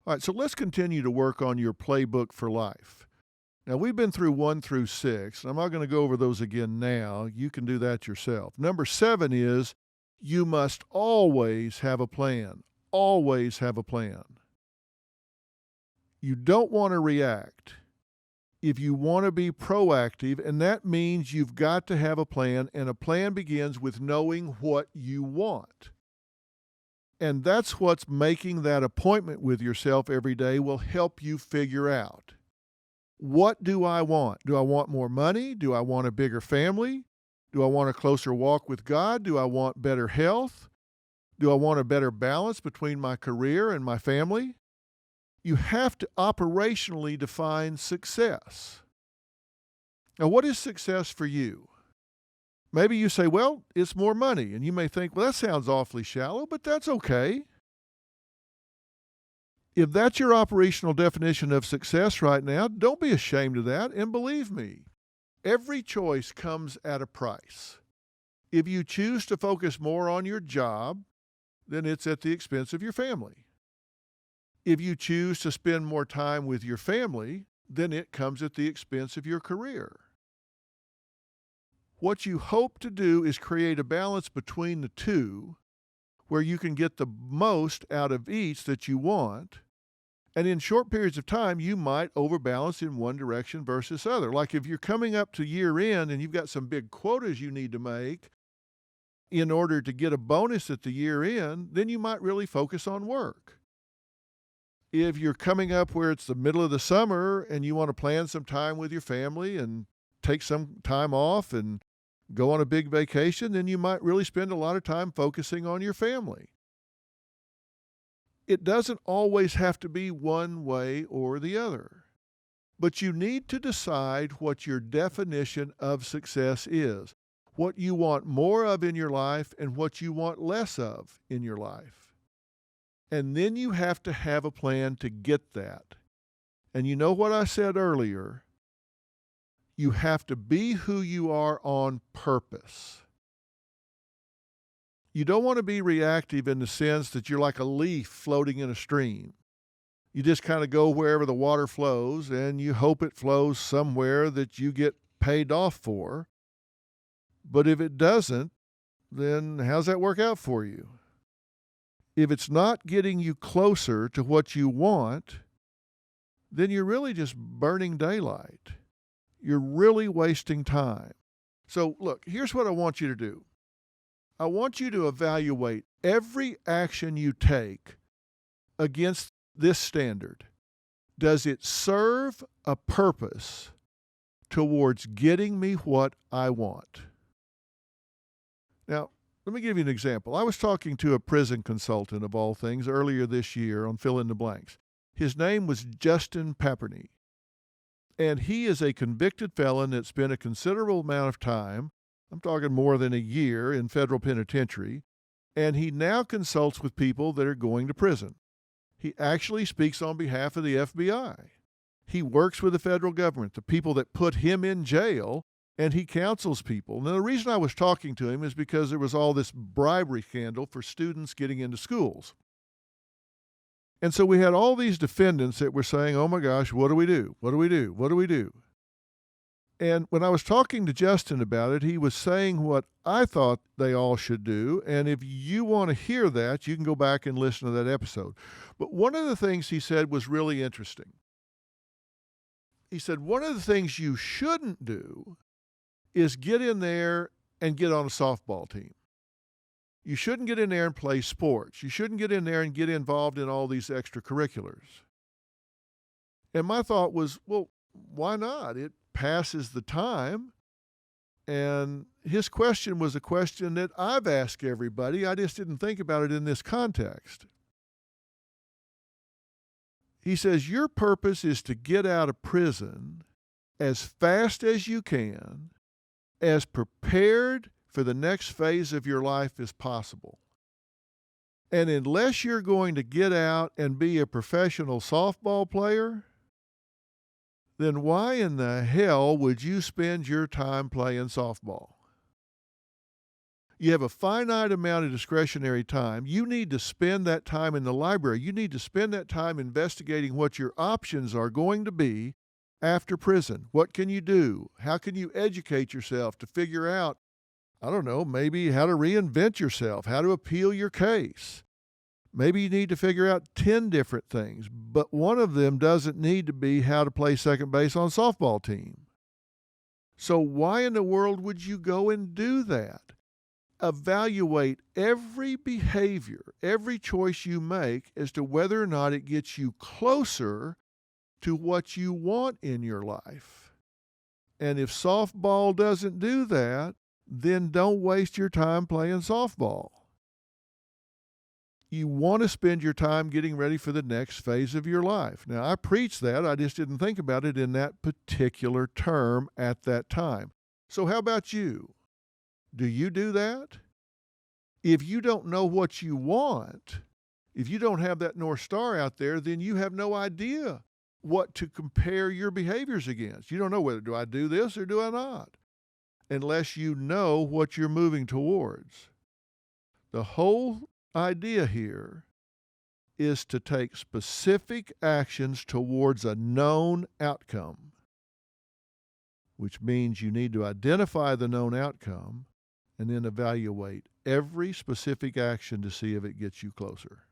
All right, so let's continue to work on your playbook for life. Now, we've been through 1 through 6. I'm not going to go over those again now. You can do that yourself. Number 7 is you must always have a plan. Always have a plan. You don't want to react. If you want to be proactive, and that means you've got to have a plan, and a plan begins with knowing what you want. And that's what's making that appointment with yourself every day will help you figure out. What do I want? Do I want more money? Do I want a bigger family? Do I want a closer walk with God? Do I want better health? Do I want a better balance between my career and my family? You have to operationally define success. Now, what is success for you? Maybe you say, well, it's more money. And you may think, well, that sounds awfully shallow, but that's okay. If that's your operational definition of success right now, don't be ashamed of that. And believe me, every choice comes at a price. If you choose to focus more on your job, then it's at the expense of your family. If you choose to spend more time with your family, then it comes at the expense of your career. What you hope to do is create a balance between the two where you can get the most out of each that you want. And in short periods of time, you might overbalance in one direction versus other. Like if you're coming up to year end and you've got some big quotas you need to make in order to get a bonus at the year end, then you might really focus on work. If you're coming up where it's the middle of the summer and you want to plan some time with your family and take some time off and go on a big vacation, then you might really spend a lot of time focusing on your family. It doesn't always have to be one way or the other, but you need to decide what your definition of success is, what you want more of in your life and what you want less of in your life. And then you have to have a plan to get that. And you know what I said earlier? You have to be who you are on purpose. You don't want to be reactive in the sense that you're like a leaf floating in a stream. You just kind of go wherever the water flows and you hope it flows somewhere that you get paid off for. But if it doesn't, then how's that work out for you? If it's not getting you closer to what you want, then you're really just burning daylight. You're really wasting time. So look, here's what I want you to do. I want you to evaluate every action you take against this standard. Does it serve a purpose towards getting me what I want? Now, let me give you an example. I was talking to a prison consultant, of all things, earlier this year on Fill in the Blanks. His name was Justin Papperny. And he is a convicted felon that spent a considerable amount of time, I'm talking more than a year, in federal penitentiary, and he now consults with people that are going to prison. He actually speaks on behalf of the FBI. He works with the federal government, the people that put him in jail, and he counsels people. Now, the reason I was talking to him is because there was all this bribery scandal for students getting into schools. And so we had all these defendants that were saying, oh my gosh, what do we do? What do we do? What do we do? And when I was talking to Justin about it, he was saying what I thought they all should do. And if you want to hear that, you can go back and listen to that episode. But one of the things he said was really interesting. He said, one of the things you shouldn't do is get in there and get on a softball team. You shouldn't get in there and play sports. You shouldn't get in there and get involved in all these extracurriculars. And my thought was, well, why not? It passes the time. And his question was a question that I've asked everybody. I just didn't think about it in this context. He says, your purpose is to get out of prison as fast as you can, as prepared for the next phase of your life as possible. And unless you're going to get out and be a professional softball player, then why in the hell would you spend your time playing softball? You have a finite amount of discretionary time. You need to spend that time in the library. You need to spend that time investigating what your options are going to be after prison. What can you do? How can you educate yourself to figure out, I don't know, maybe how to reinvent yourself, how to appeal your case? Maybe you need to figure out 10 different things, but one of them doesn't need to be how to play second base on a softball team. So why in the world would you go and do that? Evaluate every behavior, every choice you make as to whether or not it gets you closer to what you want in your life. And if softball doesn't do that, then don't waste your time playing softball. You want to spend your time getting ready for the next phase of your life. Now, I preach that. I just didn't think about it in that particular term at that time. So how about you? Do you do that? If you don't know what you want, if you don't have that North Star out there, then you have no idea what to compare your behaviors against. You don't know whether do I do this or do I not, unless you know what you're moving towards. The whole idea here is to take specific actions towards a known outcome, which means you need to identify the known outcome and then evaluate every specific action to see if it gets you closer.